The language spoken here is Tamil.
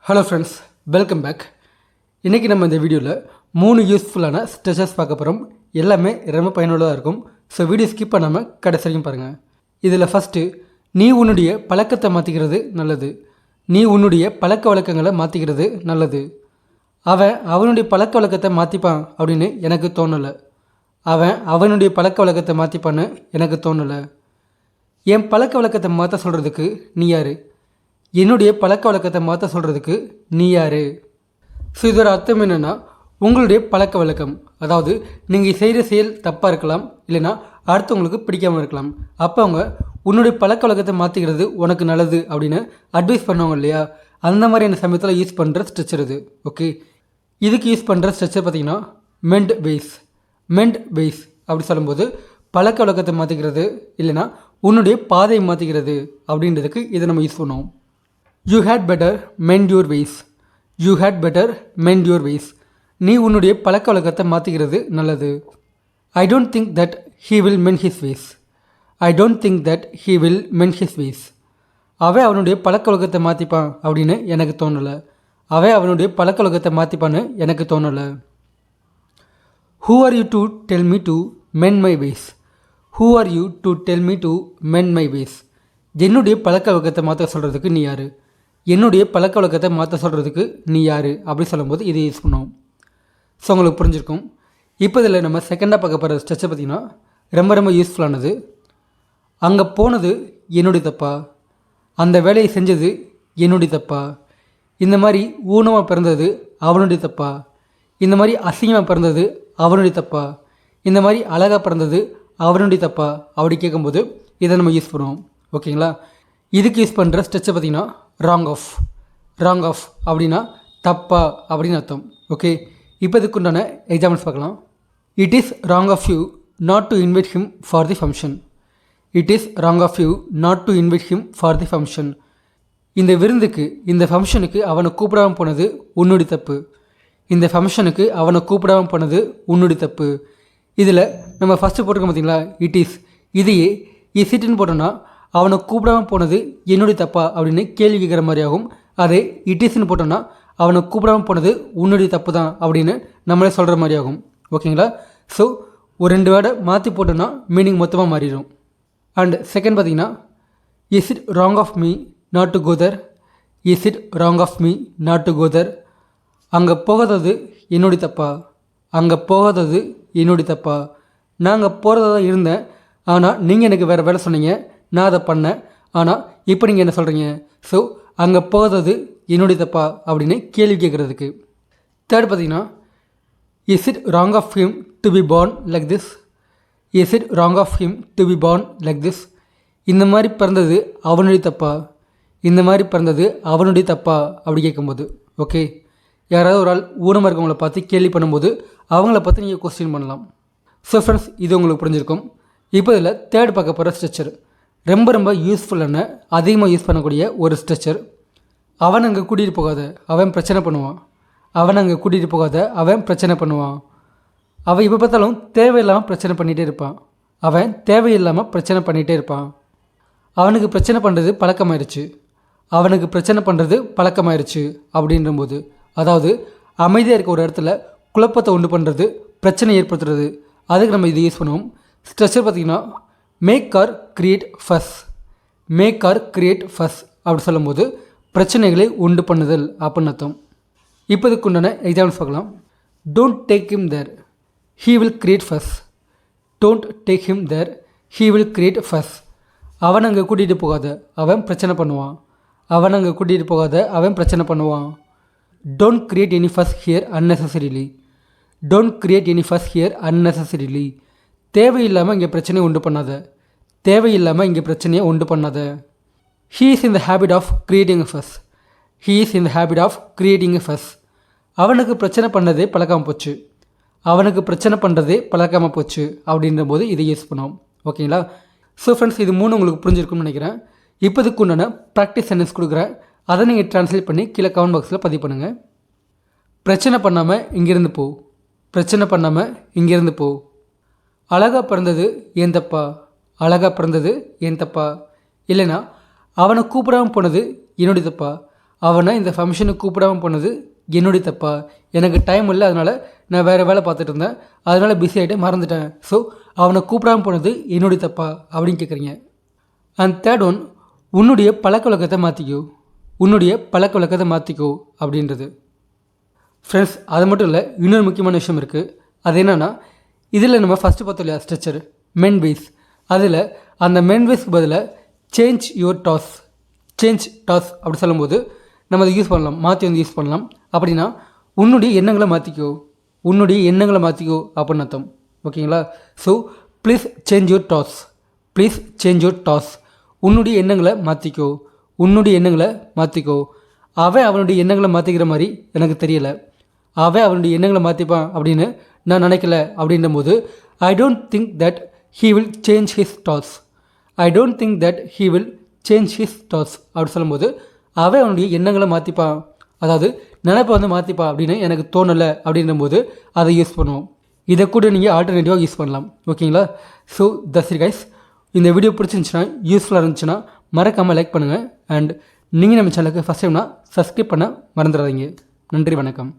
Hello friends, welcome back. இன்றைக்கி நம்ம இந்த வீடியோவில் 3 யூஸ்ஃபுல்லான ஸ்ட்ரெச்சஸ் பார்க்க போகிறோம். எல்லாமே ரொம்ப பயனுள்ளதாக இருக்கும். ஸோ வீடியோ ஸ்கிப் பண்ணாமல் கடைசி வரைக்கும் பாருங்கள். இதில் ஃபஸ்ட்டு, நீ உன்னுடைய பழக்கத்தை மாற்றிக்கிறது நல்லது. நீ உன்னுடைய பழக்க வழக்கங்களை மாற்றிக்கிறது நல்லது. அவன் அவனுடைய பழக்க வழக்கத்தை மாற்றிப்பான் அப்படின்னு எனக்கு தோணலை. அவன் அவனுடைய பழக்க வழக்கத்தை மாற்றிப்பான்னு எனக்கு தோணலை. என் பழக்க வழக்கத்தை மாற்ற சொல்கிறதுக்கு நீ யார்? என்னுடைய பழக்க வழக்கத்தை மாற்ற சொல்கிறதுக்கு நீ யார்? ஸோ இதோட அர்த்தம் என்னென்னா, உங்களுடைய பழக்க வழக்கம், அதாவது நீங்கள் செய்கிற செயல் தப்பாக இருக்கலாம், இல்லைனா அடுத்தவங்களுக்கு பிடிக்காமல் இருக்கலாம். அப்போ அவங்க உன்னுடைய பழக்க வழக்கத்தை மாற்றிக்கிறது உனக்கு நல்லது அப்படின்னு அட்வைஸ் பண்ணுவாங்க இல்லையா? அந்த மாதிரியான சமயத்தில் யூஸ் பண்ணுற ஸ்ட்ரெச்சர் இது. ஓகே, இதுக்கு யூஸ் பண்ணுற ஸ்ட்ரெச்சர் பார்த்திங்கன்னா மெண்ட் வெய்ஸ் அப்படி சொல்லும்போது பழக்க வழக்கத்தை மாற்றிக்கிறது, இல்லைனா உன்னுடைய பாதையை மாற்றிக்கிறது அப்படின்றதுக்கு இதை நம்ம யூஸ் பண்ணுவோம். You had better mend your ways. You had better mend your ways. நீ உன்னுடைய பழக்க வழக்கத்தை மாற்றிக்கிறது நல்லது. I don't think that he will mend his ways. I don't think that he will mend his ways. அவன் அவனுடைய பழக்க வழக்கத்தை மாற்றிப்பான் அப்படின்னு எனக்கு தோணலை. அவன் அவனுடைய பழக்க வழக்கத்தை மாற்றிப்பான்னு எனக்கு தோணலை. Who are you to tell me to mend my ways? Who are you to tell me to mend my ways? என்னுடைய பழக்க வழக்கத்தை மாற்ற சொல்கிறதுக்கு நீ யார்? என்னுடைய பழக்க வழக்கத்தை மாற்ற சொல்கிறதுக்கு நீ யார் அப்படி சொல்லும்போது இதை யூஸ் பண்ணுவோம். ஸோ உங்களுக்கு புரிஞ்சிருக்கும். இப்போ இதில் நம்ம செகண்டாக பார்க்க போகிற ஸ்ட்ரெச்சை பார்த்திங்கன்னா ரொம்ப யூஸ்ஃபுல்லானது. அங்கே போனது என்னுடைய தப்பா? அந்த வேலையை செஞ்சது என்னுடைய தப்பா? இந்த மாதிரி ஊனமாக பிறந்தது அவனுடைய தப்பா? இந்த மாதிரி அசிங்கமாக பிறந்தது அவனுடைய தப்பா? இந்த மாதிரி அழகாக பிறந்தது அவனுடைய தப்பா? அப்படி கேட்கும்போது இதை நம்ம யூஸ் பண்ணுவோம். ஓகேங்களா? இதுக்கு யூஸ் பண்ணுற ஸ்ட்ரெச்சை பார்த்திங்கன்னா ராங் ஆஃப் அப்படின்னா தப்பா அப்படின்னு அர்த்தம். ஓகே, இப்போ இதுக்கு உண்டான எக்ஸாம்பிள்ஸ் பார்க்கலாம். It is wrong of you not to invite him for the function. It is wrong of you not to invite him for the function. இந்த விருந்துக்கு, இந்த ஃபங்க்ஷனுக்கு அவனை கூப்பிடாமல் போனது உன்னுடைய தப்பு. இந்த ஃபங்க்ஷனுக்கு அவனை கூப்பிடாமல் போனது உன்னுடைய தப்பு. இதில் நம்ம ஃபஸ்ட்டு போட்டிருக்கோம் பார்த்தீங்களா, இட் இஸ். இதையே இட்னு போட்டோன்னா அவனை கூப்பிடாமல் போனது என்னுடைய தப்பா அப்படின்னு கேள்வி கேட்குற மாதிரி ஆகும். அதே இட்ஸ்ன்னு போட்டோன்னா அவனை கூப்பிடாமல் போனது உன்னுடைய தப்பு தான் அப்படின்னு நம்மளே சொல்கிற மாதிரி ஆகும். ஓகேங்களா? ஸோ ஒரு 2 வேர்டை மாற்றி போட்டோன்னா மீனிங் மொத்தமாக மாறிடும். அண்ட் செகண்ட் பார்த்திங்கன்னா, is it wrong of me not to go there? Is it wrong of me not to go there? அங்கே போகாதது என்னுடைய தப்பா? அங்கே போகாதது என்னுடைய தப்பா? நான் அங்கே போகிறதா தான் இருந்தேன், ஆனால் நீங்கள் எனக்கு வேறு வேலை சொன்னீங்க, நான் அதை பண்ணேன், ஆனால் இப்போ நீங்கள் என்ன சொல்கிறீங்க? ஸோ அங்கே போகாதது என்னுடைய தப்பா அப்படின்னு கேள்வி கேட்குறதுக்கு. தேர்ட் பார்த்திங்கன்னா, is it wrong of him to be born like this? Is it wrong of him to be born like this? இந்த மாதிரி பிறந்தது அவனுடைய தப்பா? இந்த மாதிரி பிறந்தது அவனுடைய தப்பா அப்படி கேட்கும்போது. ஓகே, யாராவது ஒரு ஆள் ஊனமாக இருக்கவங்கள பார்த்து கேள்வி பண்ணும்போது அவங்கள பார்த்து நீங்கள் கொஸ்டின் பண்ணலாம். ஸோ ஃப்ரெண்ட்ஸ், இது உங்களுக்கு புரிஞ்சிருக்கும். இப்போ இதில் தேர்ட் பார்க்க போகிற ஸ்ட்ரெச்சர் ரொம்ப யூஸ்ஃபுல்லான, அதிகமாக யூஸ் பண்ணக்கூடிய ஒரு ஸ்ட்ரெச்சர். அவன் அங்கே கூட்டிகிட்டு போகாத, அவன் பிரச்சனை பண்ணுவான். அவன் அங்கே கூட்டிகிட்டு போகாத, அவன் பிரச்சனை பண்ணுவான். அவன் இப்போ பார்த்தாலும் தேவையில்லாமல் பிரச்சனை பண்ணிகிட்டே இருப்பான். அவன் தேவையில்லாமல் பிரச்சனை பண்ணிகிட்டே இருப்பான். அவனுக்கு பிரச்சனை பண்ணுறது பழக்கமாயிருச்சு. அவனுக்கு பிரச்சனை பண்ணுறது பழக்கமாயிருச்சு அப்படின்றபோது, அதாவது அமைதியாக இருக்க ஒரு இடத்துல குழப்பத்தை உண்டு பண்ணுறது, பிரச்சனை ஏற்படுத்துறது, அதுக்கு நம்ம இதை யூஸ் பண்ணுவோம். ஸ்ட்ரெச்சர் பார்த்திங்கன்னா மேக் ஆர் கிரியேட் ஃபஸ். மேக் ஆர் கிரியேட் ஃபஸ் அப்படி சொல்லும்போது பிரச்சனைகளை உண்டு பண்ணுதல் அப்படின்னு அர்த்தம். இப்போ இதுக்கு உண்டான எக்ஸாம்பிள்ஸ் பார்க்கலாம். Don't take him there, he will create fuss. Don't take him there, he will create fuss. அவன் அங்கே கூட்டிகிட்டு போகாத, அவன் பிரச்சனை பண்ணுவான். அவன் அங்கே கூட்டிகிட்டு போகாத, அவன் பிரச்சனை பண்ணுவான். டோன்ட் கிரியேட் எனி ஃபஸ் here unnecessarily. Don't create any ஃபஸ் ஹியர் அன்னெசரிலி. தேவையில்லாமல் இங்கே பிரச்சனையை உண்டு பண்ணாத. தேவையில்லாமல் இங்கே பிரச்சனையை உண்டு பண்ணாத. He is in the habit of creating a fuss. He is in the habit of creating a fuss. அவனுக்கு பிரச்சனை பண்ணதே பழக்காமல் போச்சு. அவனுக்கு பிரச்சனை பண்ணுறதே பழக்காமல் போச்சு அப்படின்ற போது இதை யூஸ் பண்ணுவோம். ஓகேங்களா? ஸோ ஃப்ரெண்ட்ஸ், இது 3 உங்களுக்கு புரிஞ்சிருக்கும்னு நினைக்கிறேன். இப்போ இதுக்கு உண்டான ப்ராக்டிஸ் சென்டென்ஸ் கொடுக்குறேன். அதை நீங்கள் ட்ரான்ஸ்லேட் பண்ணி கீழே கமெண்ட் பாக்ஸில் பதிவு பண்ணுங்கள். பிரச்சனை பண்ணாமல் இங்கேருந்து போ. பிரச்சனை பண்ணாமல் இங்கேருந்து போ. அழகாக பிறந்தது ஏன் தப்பா? அழகாக பிறந்தது ஏன் தப்பா? இல்லைனா அவனை கூப்பிடாமல் போனது என்னுடைய தப்பா? அவனை இந்த ஃபங்க்ஷனுக்கு கூப்பிடாமல் போனது என்னுடைய தப்பா? எனக்கு டைம் இல்லை, அதனால் நான் வேறு வேலை பார்த்துட்டு இருந்தேன், அதனால் பிஸி ஆகிட்டு மறந்துட்டேன். ஸோ அவனை கூப்பிடாமல் போனது என்னுடைய தப்பா அப்படின்னு கேட்குறீங்க. அண்ட் தேர்ட் ஒன், உன்னுடைய பழக்க வழக்கத்தை மாற்றிக்கோ. உன்னுடைய பழக்க வழக்கத்தை மாற்றிக்கோ அப்படின்றது. ஃப்ரெண்ட்ஸ், அது மட்டும் இல்லை, இன்னொரு முக்கியமான விஷயம் இருக்குது. அது என்னென்னா, இதில் நம்ம ஃபஸ்ட்டு பார்த்தோம் இல்லையா ஸ்ட்ரக்சர், மென் வேஸ். அதில் அந்த மென் வேஸ்க்கு பதிலாக change your toss, change toss அப்படி சொல்லும்போது நம்ம அதை யூஸ் பண்ணலாம், மாற்றி வந்து யூஸ் பண்ணலாம். அப்படின்னா உன்னுடைய எண்ணங்களை மாற்றிக்கோ, உன்னுடைய எண்ணங்களை மாற்றிக்கோ அப்படின்னு அர்த்தம். ஓகேங்களா? So please change your toss, please change your toss. உன்னுடைய எண்ணங்களை மாற்றிக்கோ, உன்னுடைய எண்ணங்களை மாற்றிக்கோ. அவன் அவனுடைய எண்ணங்களை மாற்றிக்கிற மாதிரி எனக்கு தெரியலை, அவன் அவனுடைய எண்ணங்களை மாற்றிப்பான் அப்படின்னு நான் நினைக்கல அப்படின்ற போது I don't think that he will change his toss, I don't think that he will change his toss அப்படி சொல்லும்போது அவன் அவனுடைய எண்ணங்களை மாற்றிப்பான், அதாவது நினைப்பை வந்து மாற்றிப்பான் அப்படின்னு எனக்கு தோணலை அப்படின்ற போது அதை யூஸ் பண்ணுவோம். இதை கூட நீங்கள் ஆல்டர்னேட்டிவாக யூஸ் பண்ணலாம். ஓகேங்களா? So that's it guys. இந்த வீடியோ பிடிச்சிருந்துச்சுன்னா, யூஸ்ஃபுல்லாக இருந்துச்சுன்னா மறக்காமல் லைக் பண்ணுங்கள். அண்ட் நீங்கள் நம்ம சேனலுக்கு ஃபஸ்ட் டைம்னா சப்ஸ்கிரைப் பண்ண மறந்துடாதீங்க. நன்றி, வணக்கம்.